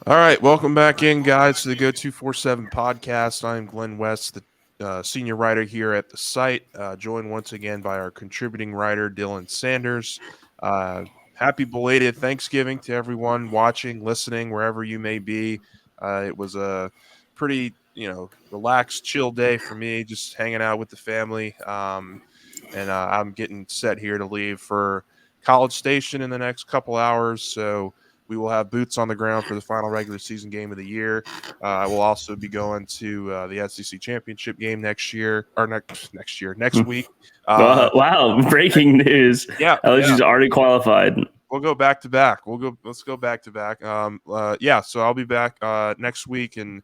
All right, welcome back in, guys, to the Go 247 podcast. I'm Glenn West, the senior writer here at the site, joined once again by our contributing writer, Dylan Sanders. Happy belated Thanksgiving to everyone watching, listening, wherever you may be. It was a pretty, relaxed, chill day for me, just hanging out with the family. And I'm getting set here to leave for College Station in the next couple hours. So we will have boots on the ground for the final regular season game of the year. I will also be going to the SEC championship game next week. Uh, Wow, breaking news. yeah, yeah. LSU's already qualified. We'll go back to back. Let's go back to back. Yeah. So I'll be back next week and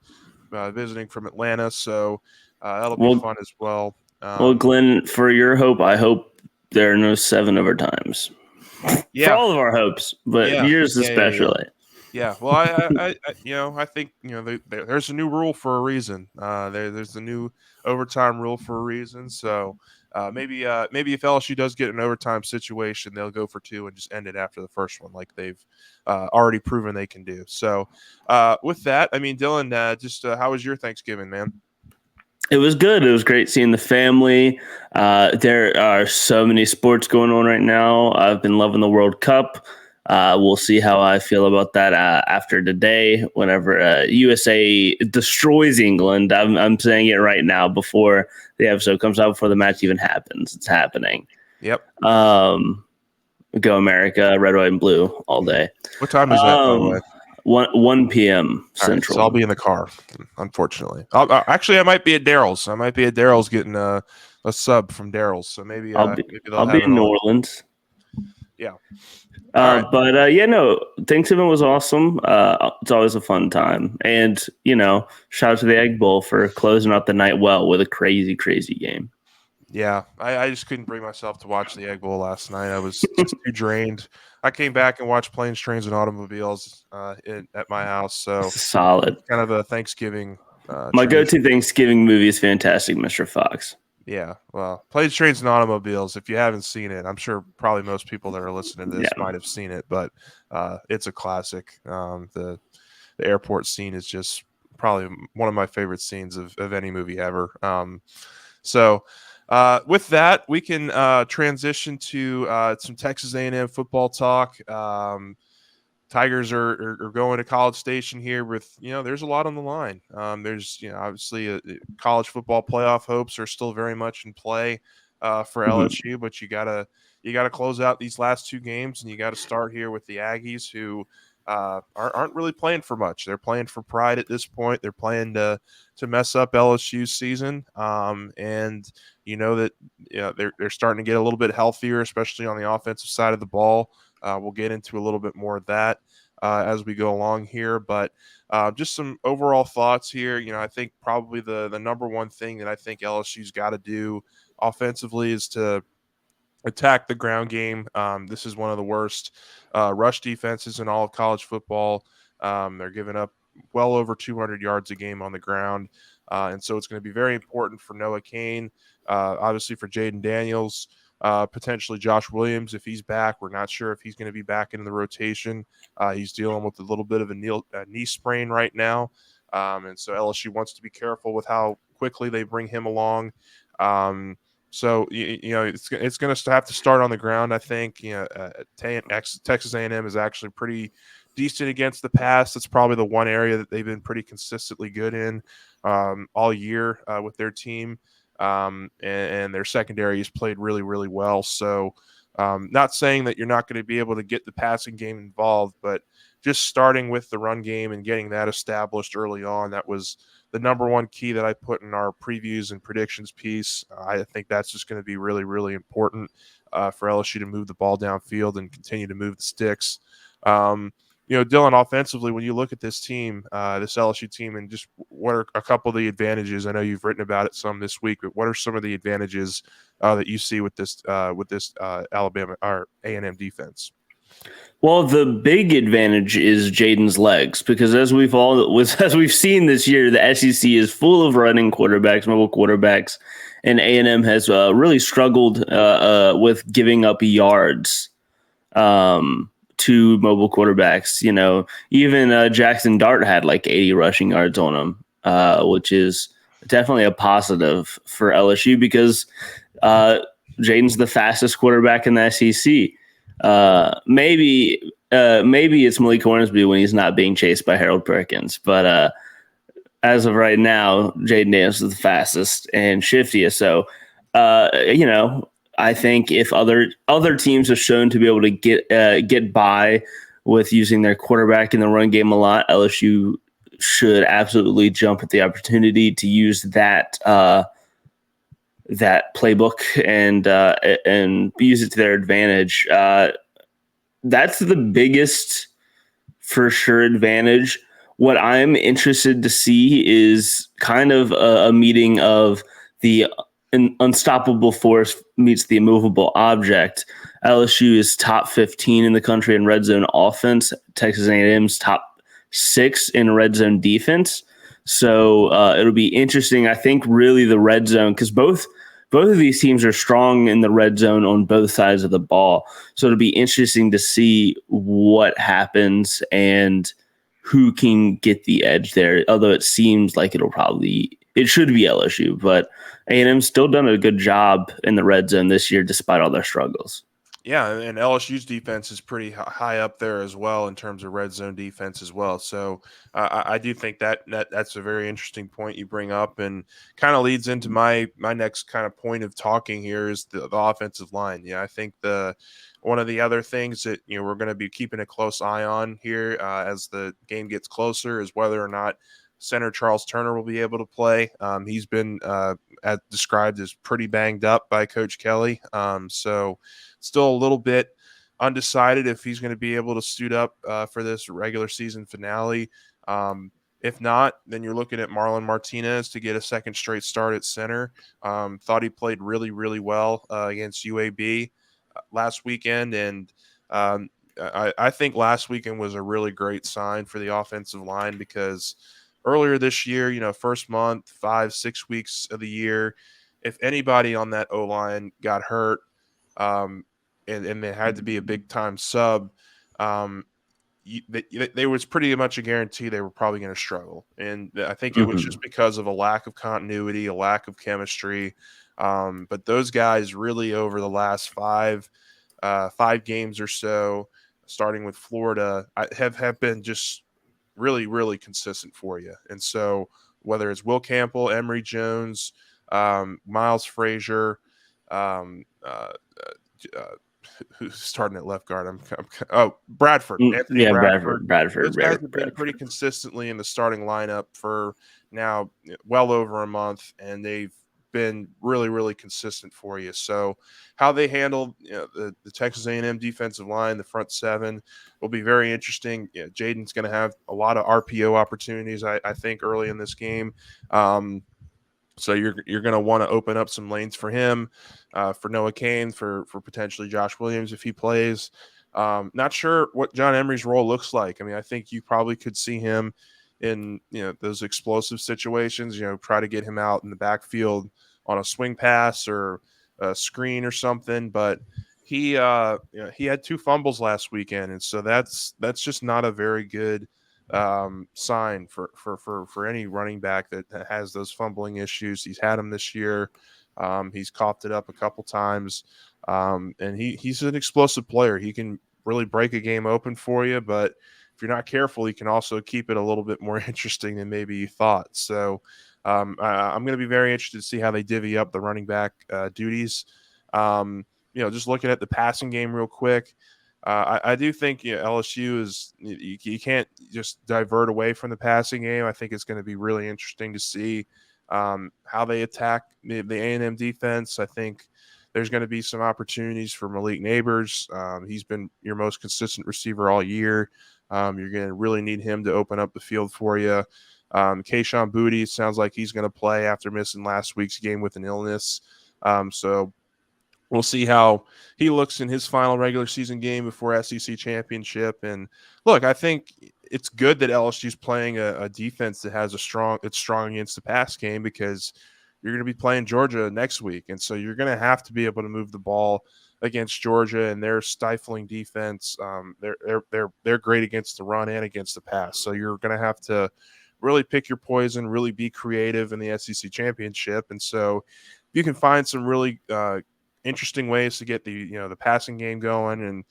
visiting from Atlanta. So that'll be Well, fun as well. well, Glenn, for your hope, I hope there are no 7 overtimes. For Yeah. all of our hopes, but Yeah. yours Yeah. especially. Yeah, well, I think there's a new rule for a reason. There's a new overtime rule for a reason. So maybe if LSU does get an overtime situation, they'll go for two and just end it after the first one, like they've already proven they can do. So with that, I mean, Dylan, how was your Thanksgiving, man? It was good. It was great seeing the family. There are so many sports going on right now. I've been loving the World Cup. We'll see how I feel about that after today. Whenever USA destroys England, I'm saying it right now before the episode comes out, before the match even happens. It's happening. Yep. Go America, red, white, and blue all day. What time is that, by the way? 1 p.m. Central. Right, so I'll be in the car, unfortunately. Actually, I might be at Daryl's. I might be at Daryl's getting a sub from Daryl's. So maybe I'll be in New Orleans. Yeah. Right. But no, Thanksgiving was awesome. It's always a fun time. And, shout out to the Egg Bowl for closing out the night well with a crazy, crazy game. Yeah, I just couldn't bring myself to watch the Egg Bowl last night. I was just too drained. I came back and watched Planes, Trains, and Automobiles at my house. So solid. Kind of a Thanksgiving. My go-to Thanksgiving movie is Fantastic Mr. Fox. Yeah, well, Planes, Trains, and Automobiles. If you haven't seen it, I'm sure probably most people that are listening to this might have seen it, but it's a classic. The airport scene is just probably one of my favorite scenes of any movie ever. With that, we can transition to some Texas A&M football talk. Tigers are going to College Station here with, there's a lot on the line. There's, obviously college football playoff hopes are still very much in play for LSU, but you gotta close out these last two games, and you got to start here with the Aggies, who aren't really playing for much. They're playing for pride at this point. They're playing to mess up LSU's season, and they're starting to get a little bit healthier, especially on the offensive side of the ball. We'll get into a little bit more of that as we go along here, but just some overall thoughts here. I think probably the number one thing that I think LSU's got to do offensively is to attack the ground game. This is one of the worst rush defenses in all of college football. They're giving up well over 200 yards a game on the ground, and so it's going to be very important for Noah Cain, obviously for Jaden Daniels, potentially Josh Williams if he's back. We're not sure if he's going to be back in the rotation. He's dealing with a little bit of a knee sprain right now, and so LSU wants to be careful with how quickly they bring him along. So it's going to have to start on the ground. I think Texas A&M is actually pretty decent against the pass. That's probably the one area that they've been pretty consistently good in all year with their team. And their secondary has played really, really well. So not saying that you're not going to be able to get the passing game involved, but just starting with the run game and getting that established early on, that was the number one key that I put in our previews and predictions piece. I think that's just going to be really, really important for LSU to move the ball downfield and continue to move the sticks. Dylan, offensively, when you look at this team, this LSU team, and just what are a couple of the advantages? I know you've written about it some this week, but what are some of the advantages that you see with this Alabama or A&M defense? Well, the big advantage is Jaden's legs, because as we've seen this year, the SEC is full of running quarterbacks, mobile quarterbacks, and A&M has really struggled with giving up yards two mobile quarterbacks. Even Jackson Dart had like 80 rushing yards on him, which is definitely a positive for LSU because uh, Jaden's the fastest quarterback in the SEC. Maybe it's Malik Hornsby when he's not being chased by Harold Perkins, but as of right now, Jaden Daniels is the fastest and shiftiest. So, I think if other teams have shown to be able to get by with using their quarterback in the run game a lot, LSU should absolutely jump at the opportunity to use that playbook and use it to their advantage. That's the biggest, for sure, advantage. What I'm interested to see is kind of a meeting of the unstoppable force meets the immovable object. LSU is top 15 in the country in red zone offense. Texas A&M's top 6 in red zone defense. So it'll be interesting. I think really the red zone, because both of these teams are strong in the red zone on both sides of the ball. So it'll be interesting to see what happens and who can get the edge there. Although it seems like it should be LSU, but A&M's still done a good job in the red zone this year despite all their struggles. Yeah, and LSU's defense is pretty high up there as well in terms of red zone defense as well. So I do think that's a very interesting point you bring up, and kind of leads into my next kind of point of talking here is the offensive line. Yeah, I think one of the other things that we're going to be keeping a close eye on here as the game gets closer is whether or not center Charles Turner will be able to play. He's been described as pretty banged up by Coach Kelly. So still a little bit undecided if he's going to be able to suit up for this regular season finale. If not, then you're looking at Marlon Martinez to get a second straight start at center. Thought he played really, really well against UAB last weekend. And I think last weekend was a really great sign for the offensive line because earlier this year, first month, 5-6 weeks of the year, if anybody on that O-line got hurt, and they had to be a big time sub, they was pretty much a guarantee they were probably going to struggle. And I think it was just because of a lack of continuity, a lack of chemistry. But those guys really over the last five games or so, starting with Florida, have been just really, really consistent for you. And so whether it's Will Campbell, Emory Jones, Miles Frazier, who's starting at left guard? Bradford. Anthony Yeah, Bradford. Bradford. Those guys have been pretty consistently in the starting lineup for now well over a month, and they've been really, really consistent for you. So how they handle the Texas A&M defensive line, the front seven, will be very interesting. Jaden's going to have a lot of RPO opportunities, I think, early in this game. So you're going to want to open up some lanes for him, for Noah Cain, for potentially Josh Williams if he plays. Not sure what John Emery's role looks like. I mean, I think you probably could see him in those explosive situations. Try to get him out in the backfield on a swing pass or a screen or something. But he had 2 fumbles last weekend, and so that's just not a very good sign for any running back that has those fumbling issues. He's had them this year. He's coughed it up a couple times, and he's an explosive player. He can really break a game open for you, but if you're not careful, he can also keep it a little bit more interesting than maybe you thought. So I'm going to be very interested to see how they divvy up the running back duties. Just looking at the passing game real quick. I do think LSU is you can't just divert away from the passing game. I think it's going to be really interesting to see how they attack the A&M defense. I think there's going to be some opportunities for Malik Neighbors. He's been your most consistent receiver all year. You're going to really need him to open up the field for you. Kayshon Boutte sounds like he's going to play after missing last week's game with an illness. So we'll see how he looks in his final regular season game before SEC championship. And look, I think it's good that LSU's playing a defense that it's strong against the pass game because you're going to be playing Georgia next week. And so you're going to have to be able to move the ball against Georgia and their stifling defense. They're great against the run and against the pass. So you're going to have to really pick your poison, really be creative in the SEC championship. And so if you can find some really interesting ways to get the passing game going and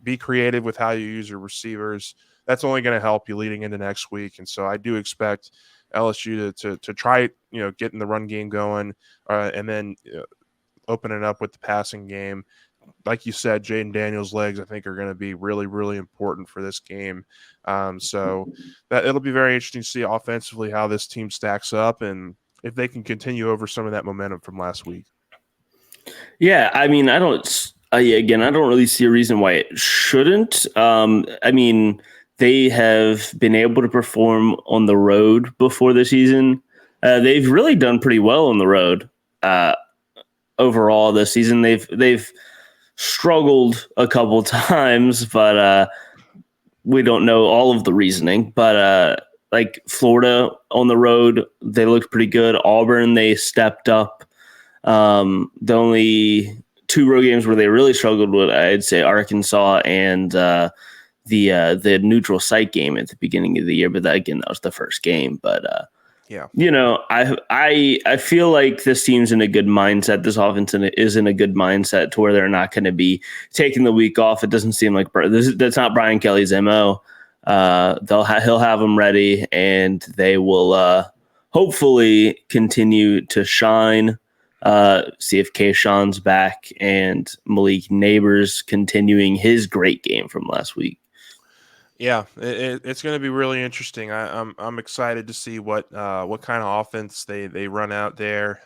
be creative with how you use your receivers, that's only going to help you leading into next week. And so I do expect LSU to try getting the run game going, and then open it up with the passing game. Like you said, Jaden Daniels' legs, I think, are going to be really, really important for this game. So that it'll be very interesting to see offensively how this team stacks up and if they can continue over some of that momentum from last week. Yeah, I mean, I don't. Again, I don't really see a reason why it shouldn't. I mean, they have been able to perform on the road before the season. They've really done pretty well on the road overall this season. They've struggled a couple times, but we don't know all of the reasoning. But like Florida on the road, they looked pretty good. Auburn, they stepped up. The only two road games where they really struggled with, I'd say, Arkansas and the neutral site game at the beginning of the year. But that was the first game. But Yeah. I feel like this team's in a good mindset. This offense is in a good mindset to where they're not going to be taking the week off. It doesn't seem like that's not Brian Kelly's MO. He'll have them ready, and they will hopefully continue to shine. See if Kayshawn's back and Malik Neighbors continuing his great game from last week. Yeah, it's going to be really interesting. I'm excited to see what kind of offense they run out there.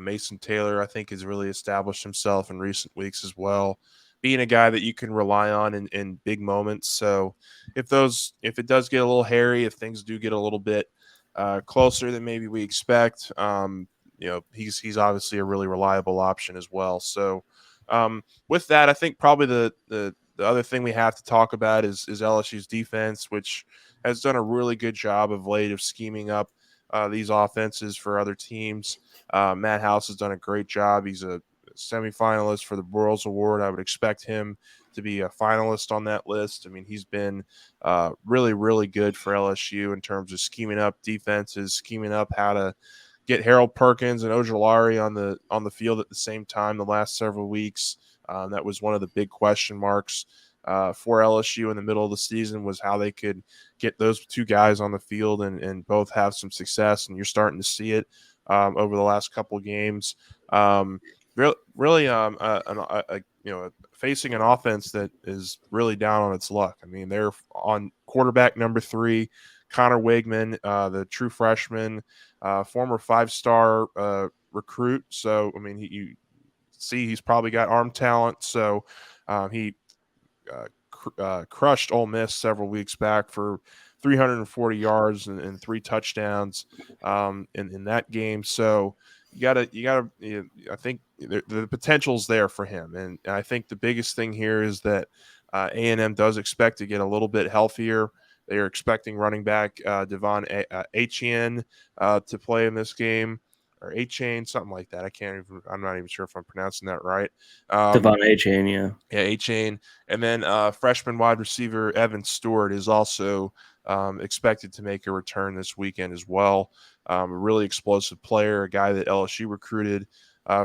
Mason Taylor, I think, has really established himself in recent weeks as well, being a guy that you can rely on in big moments. So if it does get a little hairy, if things do get a little bit closer than maybe we expect, he's obviously a really reliable option as well. So with that, I think probably the other thing we have to talk about is LSU's defense, which has done a really good job of late of scheming up these offenses for other teams. Matt House has done a great job. He's a semifinalist for the Burroughs Award. I would expect him to be a finalist on that list. I mean, he's been really, really good for LSU in terms of scheming up defenses, scheming up how to get Harold Perkins and Ojulari on the field at the same time the last several weeks. That was one of the big question marks for LSU in the middle of the season, was how they could get those two guys on the field and both have some success. And you're starting to see it over the last couple of games. Facing an offense that is really down on its luck. I mean, they're on quarterback number 3, Connor Wigman, the true freshman, former 5-star recruit. So, I mean, you see he's probably got arm talent. So he crushed Ole Miss several weeks back for 340 yards and 3 touchdowns in that game. So I think the potential's there for him. And I think the biggest thing here is that A&M does expect to get a little bit healthier. They are expecting running back Devon Achane to play in this game, or A-Chain, something like that. I'm not even sure if I'm pronouncing that right. Devon Achane, yeah. Yeah, A-Chain. And then freshman wide receiver Evan Stewart is also expected to make a return this weekend as well. A really explosive player, a guy that LSU recruited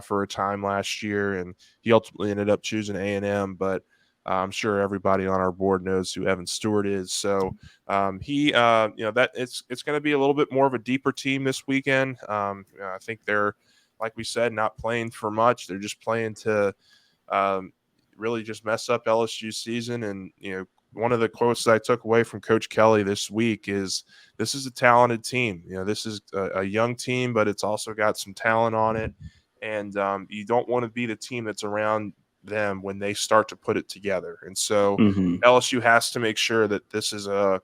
for a time last year, and he ultimately ended up choosing A&M, but I'm sure everybody on our board knows who Evan Stewart is. So that it's going to be a little bit more of a deeper team this weekend. I think they're, like we said, not playing for much. They're just playing to really just mess up LSU's season. And one of the quotes that I took away from Coach Kelly this week is, "This is a talented team. This is a young team, but it's also got some talent on it, and you don't want to be the team that's around them when they start to put it together." And so LSU has to make sure that this is a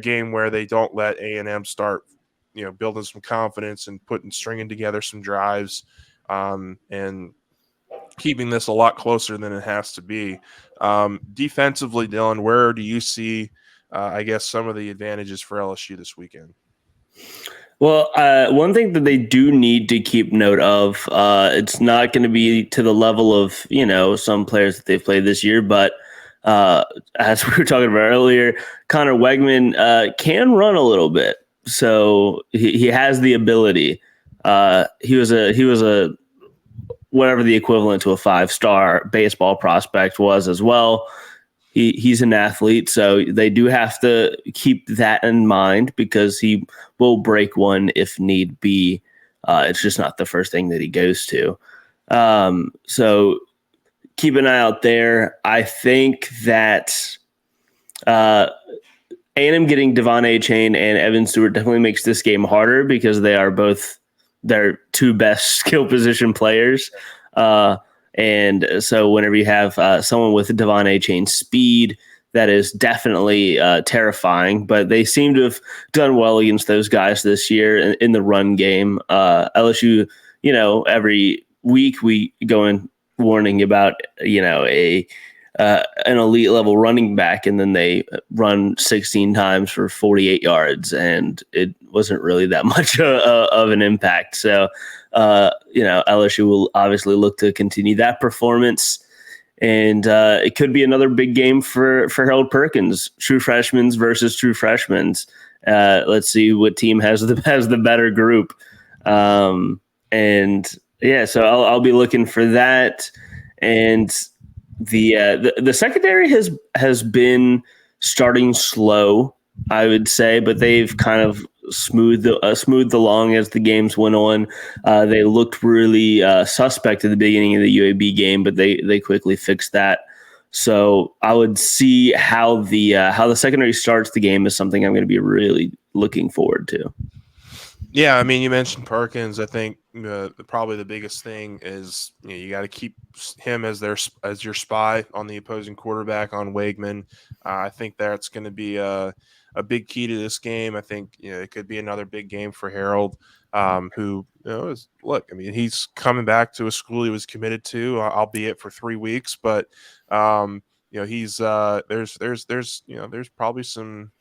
game where they don't let A&M start building some confidence and stringing together some drives and keeping this a lot closer than it has to be. Defensively, Dylan, where do you see I guess some of the advantages for LSU this weekend? Well, one thing that they do need to keep note of, it's not going to be to the level of, some players that they've played this year, but uh, as we were talking about earlier, Connor Wegman can run a little bit. So he has the ability. He was a whatever the equivalent to a 5-star baseball prospect was as well. He's an athlete, so they do have to keep that in mind because he will break one if need be. It's just not the first thing that he goes to. So keep an eye out there. I think that A&M getting Devon A. Chain and Evan Stewart definitely makes this game harder because they are both their two best skill position players. And so whenever you have someone with Devon A. Chain speed, that is definitely terrifying. But they seem to have done well against those guys this year in the run game. LSU, every week we go in warning about, an elite level running back, and then they run 16 times for 48 yards, and it wasn't really that much of an impact. So, LSU will obviously look to continue that performance, and it could be another big game for Harold Perkins, true freshmen versus true freshmen. Let's see what team has the better group, and yeah, so I'll be looking for that. And the secondary has been starting slow, I would say, but they've kind of smoothed along as the games went on. They looked really suspect at the beginning of the UAB game, but they quickly fixed that. So I would see how the secondary starts the game is something I'm going to be really looking forward to. Yeah, I mean, you mentioned Perkins. I think probably the biggest thing is you got to keep him as your spy on the opposing quarterback on Wegman. I think that's going to be a big key to this game. I think it could be another big game for Harold, who look. I mean, he's coming back to a school he was committed to, albeit for 3 weeks, but he's there's probably some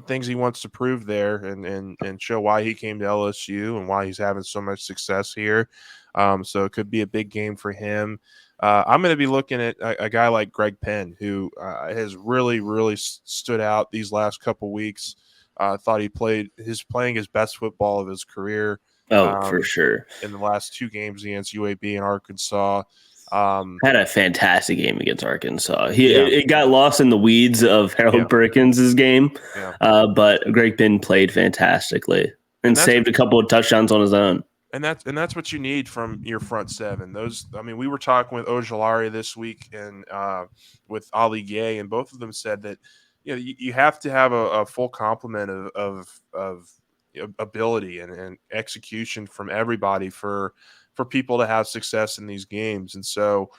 things he wants to prove there and show why he came to LSU and why he's having so much success here. So it could be a big game for him. I'm going to be looking at a guy like Greg Penn, who has really, really stood out these last couple weeks. I thought he's playing his best football of his career Oh, for sure. in the last 2 games against UAB and Arkansas. Had a fantastic game against Arkansas. Yeah, It got lost in the weeds of yeah, Harold Perkins' game, yeah. but Greg Penn played fantastically And and that's saved a couple of touchdowns on his own. and that's what you need from your front seven. I mean, we were talking with Ojolari this week and with Ali Gay, and both of them said that you have to have a full complement of ability and execution from everybody for people to have success in these games. And so,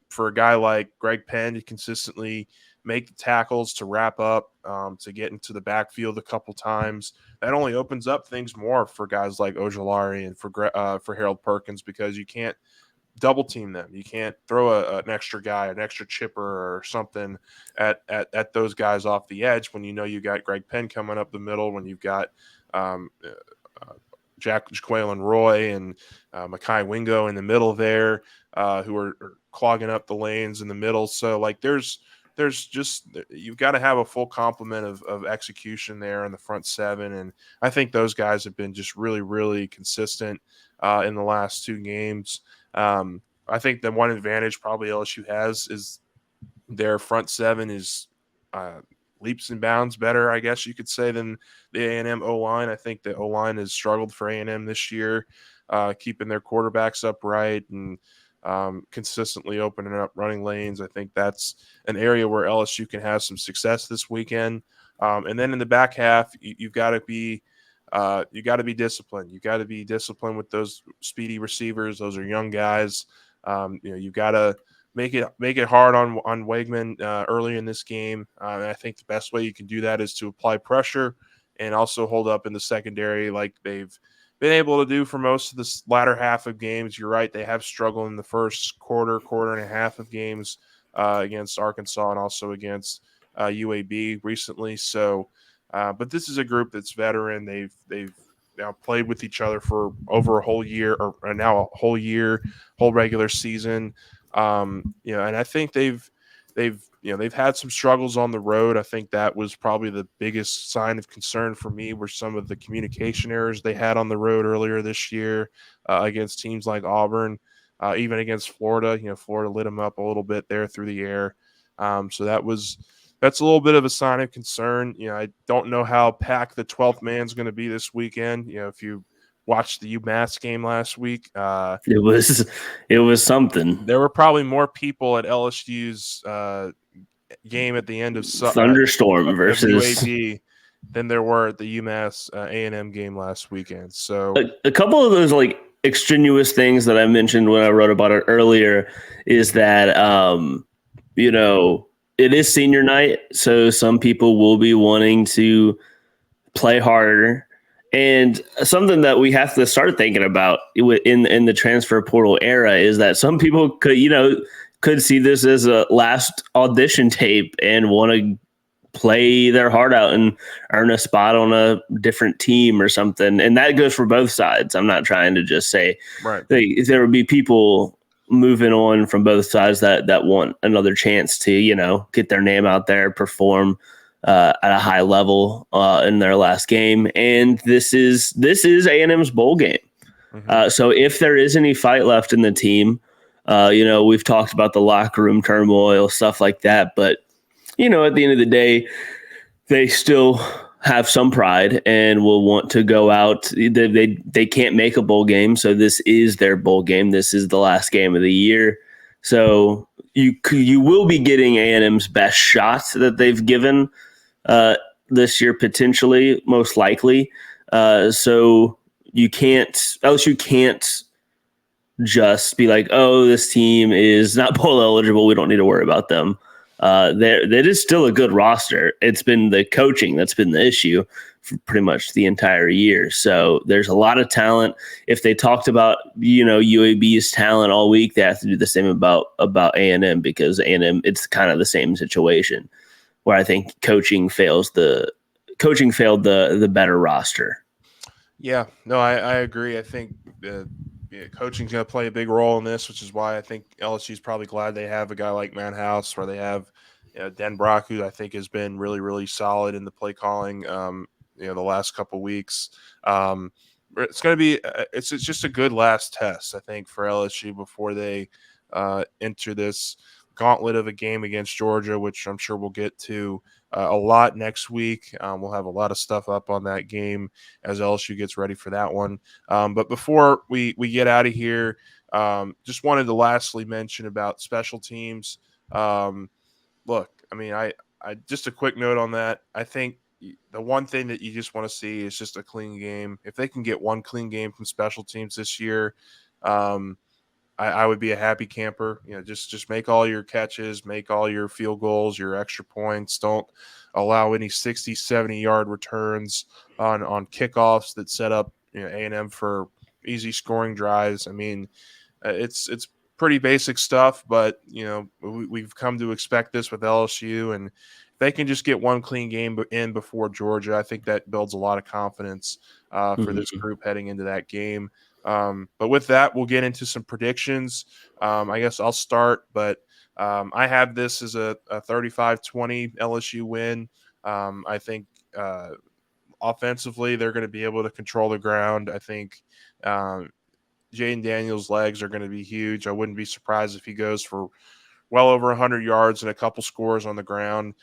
for a guy like Greg Penn to consistently make the tackles, to wrap up, to get into the backfield a couple times, that only opens up things more for guys like Ojolari and for Harold Perkins, because you can't double team them. You can't throw an extra guy, an extra chipper or something at those guys off the edge when you got Greg Penn coming up the middle, when you've got um, Jaquelin Roy and Makai Wingo in the middle there, who are clogging up the lanes in the middle. So like there's just you've got to have a full complement of execution there in the front seven, and I think those guys have been just really, really consistent in the last 2 games. I think the one advantage probably LSU has is their front seven is uh, leaps and bounds better, I guess you could say, than the A&M O line. I think the O line has struggled for A&M this year, keeping their quarterbacks upright and consistently opening up running lanes. I think that's an area where LSU can have some success this weekend. And then in the back half, you've got to be disciplined. You got to be disciplined with those speedy receivers. Those are young guys. You've got to make it hard on Wegman early in this game. And I think the best way you can do that is to apply pressure and also hold up in the secondary like they've been able to do for most of this latter half of games. You're right; they have struggled in the first quarter and a half of games against Arkansas and also against UAB recently. So, but this is a group that's veteran. They've played with each other for over a whole year, or now a whole year, whole regular season. And I think they've had some struggles on the road. I think that was probably the biggest sign of concern for me, were some of the communication errors they had on the road earlier this year against teams like Auburn, even against Florida. Florida lit them up a little bit there through the air. So that's a little bit of a sign of concern. I don't know how packed the 12th man's going to be this weekend. If you watched the UMass game last week, it was something. there were probably more people at LSU's game at the end of Thunderstorm versus UAB than there were at the UMass A&M game last weekend. So a couple of those like extraneous things that I mentioned when I wrote about it earlier is that it is senior night, so some people will be wanting to play harder. And something that we have to start thinking about in the transfer portal era is that some people could see this as a last audition tape and want to play their heart out and earn a spot on a different team or something. And that goes for both sides. I'm not trying to just say right. There would be people moving on from both sides that want another chance to, get their name out there, perform at a high level in their last game. And this is A&M's bowl game. Mm-hmm. So if there is any fight left in the team, we've talked about the locker room turmoil, stuff like that. But, at the end of the day, they still have some pride and will want to go out. They can't make a bowl game, so this is their bowl game. This is the last game of the year. So you will be getting A&M's best shot that they've given this year, potentially, most likely. So LSU can't just be like, oh, this team is not bowl eligible, we don't need to worry about them. That is still a good roster. It's been the coaching that's been the issue for pretty much the entire year. So there's a lot of talent. If they talked about UAB's talent all week, they have to do the same about A&M, because A&M, it's kind of the same situation where I think coaching failed the better roster. Yeah, no, I agree. I think coaching's going to play a big role in this, which is why I think LSU's probably glad they have a guy like Matt House, where they have Den Brock, who I think has been really, really solid in the play calling, the last couple weeks. It's going to be it's just a good last test, I think, for LSU before they enter this gauntlet of a game against Georgia, which I'm sure we'll get to a lot next week. We'll have a lot of stuff up on that game as LSU gets ready for that one. But before we get out of here, just wanted to lastly mention about special teams. Look, I mean, I just a quick note on that. I think the one thing that you just want to see is just a clean game. If they can get one clean game from special teams this year, I would be a happy camper. Just make all your catches, make all your field goals, your extra points. Don't allow any 60, 70-yard returns on kickoffs that set up A&M for easy scoring drives. I mean, it's pretty basic stuff, but we've come to expect this with LSU, and if they can just get one clean game in before Georgia, I think that builds a lot of confidence for this group heading into that game. But with that, we'll get into some predictions. I guess I'll start, but I have this as a 35-20 LSU win. I think offensively, they're going to be able to control the ground. I think Jaden Daniels' legs are going to be huge. I wouldn't be surprised if he goes for well over 100 yards and a couple scores on the ground.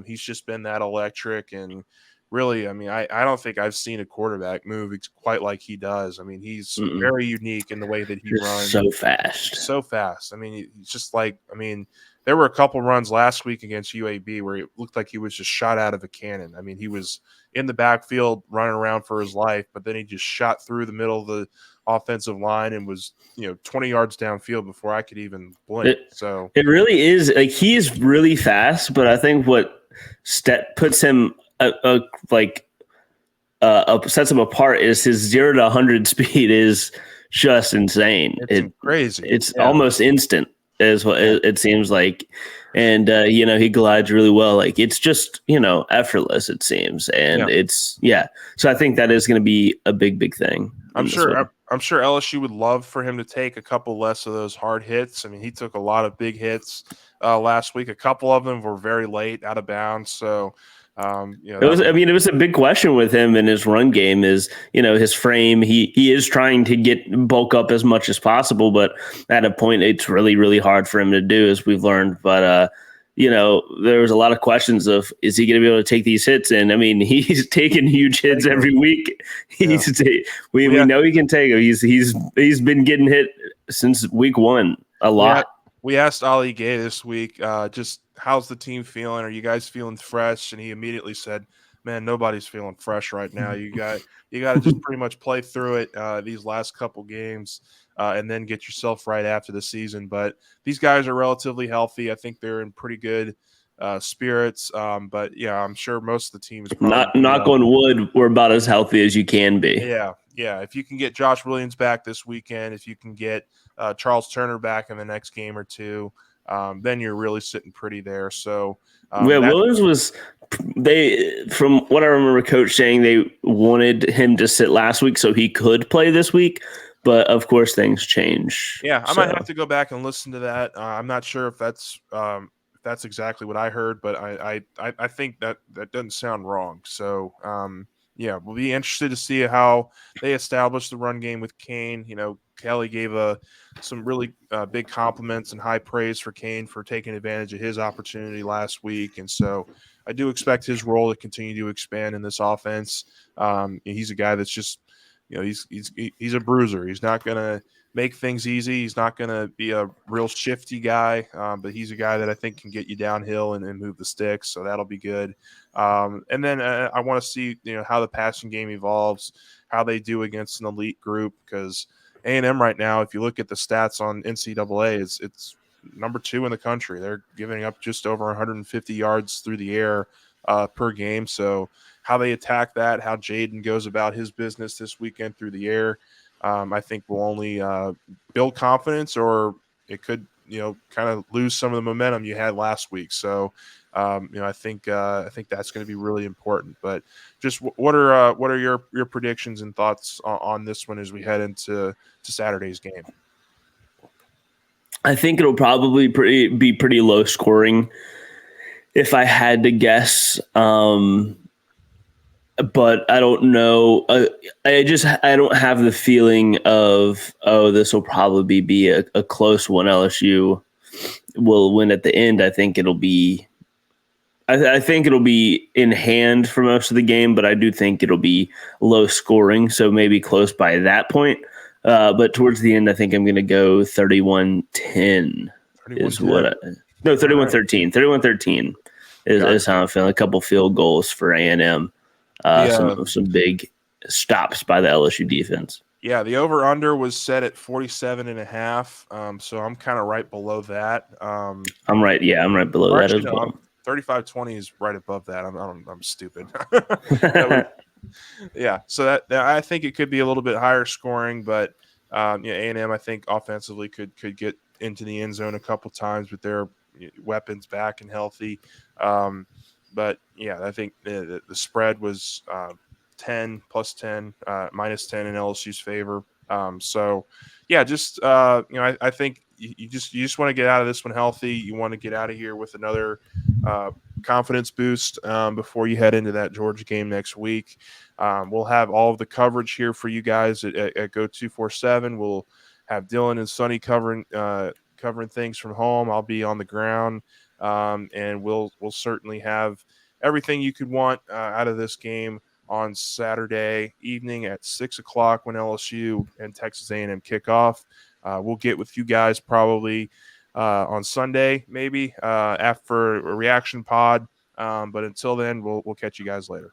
He's just been that electric, and really, I mean, I don't think I've seen a quarterback move quite like he does. I mean, he's very unique in the way that he runs. So fast. I mean, it's just like, I mean, there were a couple runs last week against UAB where it looked like he was just shot out of a cannon. I mean, he was in the backfield running around for his life, but then he just shot through the middle of the offensive line and was 20 yards downfield before I could even blink. So it really is like, he's really fast, but I think what puts him sets him apart is his 0 to 100 speed is just insane. It's crazy. It's almost instant. is what it seems like. And, he glides really well. Like, it's just, effortless, it seems. And so I think that is going to be a big, big thing. I'm sure LSU would love for him to take a couple less of those hard hits. I mean, he took a lot of big hits last week. A couple of them were very late out of bounds. So, it was a big question with him in his run game is, his frame. He is trying to get bulk up as much as possible, but at a point it's really, really hard for him to do, as we've learned. But, there was a lot of questions of, is he going to be able to take these hits? And I mean, he's taking huge hits every week. We know he can take them. He's been getting hit since week one a lot. We asked Ali Gay this week, just how's the team feeling? Are you guys feeling fresh? And he immediately said, "Man, nobody's feeling fresh right now. You got to just pretty much play through it these last couple games, and then get yourself right after the season." But these guys are relatively healthy. I think they're in pretty good spirits. But yeah, I'm sure most of the team is probably knock on wood. We're about as healthy as you can be. Yeah. If you can get Josh Williams back this weekend, if you can get Charles Turner back in the next game or two, then you're really sitting pretty there. So Williams was from what I remember Coach saying, they wanted him to sit last week so he could play this week. But of course, things change. Yeah, I might have to go back and listen to that. I'm not sure if that's exactly what I heard, but I think that doesn't sound wrong. So we'll be interested to see how they establish the run game with Kane. Kelly gave some really big compliments and high praise for Kane for taking advantage of his opportunity last week. And so I do expect his role to continue to expand in this offense. He's a guy that's just, he's a bruiser. He's not going to make things easy. He's not going to be a real shifty guy, but he's a guy that I think can get you downhill and move the sticks. So that'll be good. And then I want to see, how the passing game evolves, how they do against an elite group, because A&M right now, if you look at the stats on NCAA, it's number 2 in the country. They're giving up just over 150 yards through the air per game. So how they attack that, how Jaden goes about his business this weekend through the air, I think will only build confidence, or it could, kind of lose some of the momentum you had last week. So, I think that's going to be really important. But just what are your predictions and thoughts on this one as we head into Saturday's game? I think it'll probably be pretty low scoring, if I had to guess. But I don't know. I don't have the feeling of, this will probably be a close one. LSU will win at the end. I think it'll be in hand for most of the game, but I do think it'll be low scoring, so maybe close by that point. But towards the end, I think I'm going to go 31-10 is what 31-13. 31-13 is how I'm feeling. A couple field goals for A&M. Some big stops by the LSU defense. Yeah, the over-under was set at 47.5, so I'm kind of right below that. I'm right below that as well. 35-20 is right above that. I'm stupid. Yeah, so that I think it could be a little bit higher scoring, but A&M I think offensively could get into the end zone a couple times with their weapons back and healthy. But yeah, I think the spread was 10 plus 10, minus 10 in LSU's favor. So yeah, just I think you just want to get out of this one healthy. You want to get out of here with another confidence boost before you head into that Georgia game next week. We'll have all of the coverage here for you guys at Go 247. We'll have Dylan and Sonny covering things from home. I'll be on the ground. And we'll certainly have everything you could want out of this game on Saturday evening at 6:00 when LSU and Texas A&M kick off. We'll get with you guys probably on Sunday, maybe after a reaction pod. But until then, we'll catch you guys later.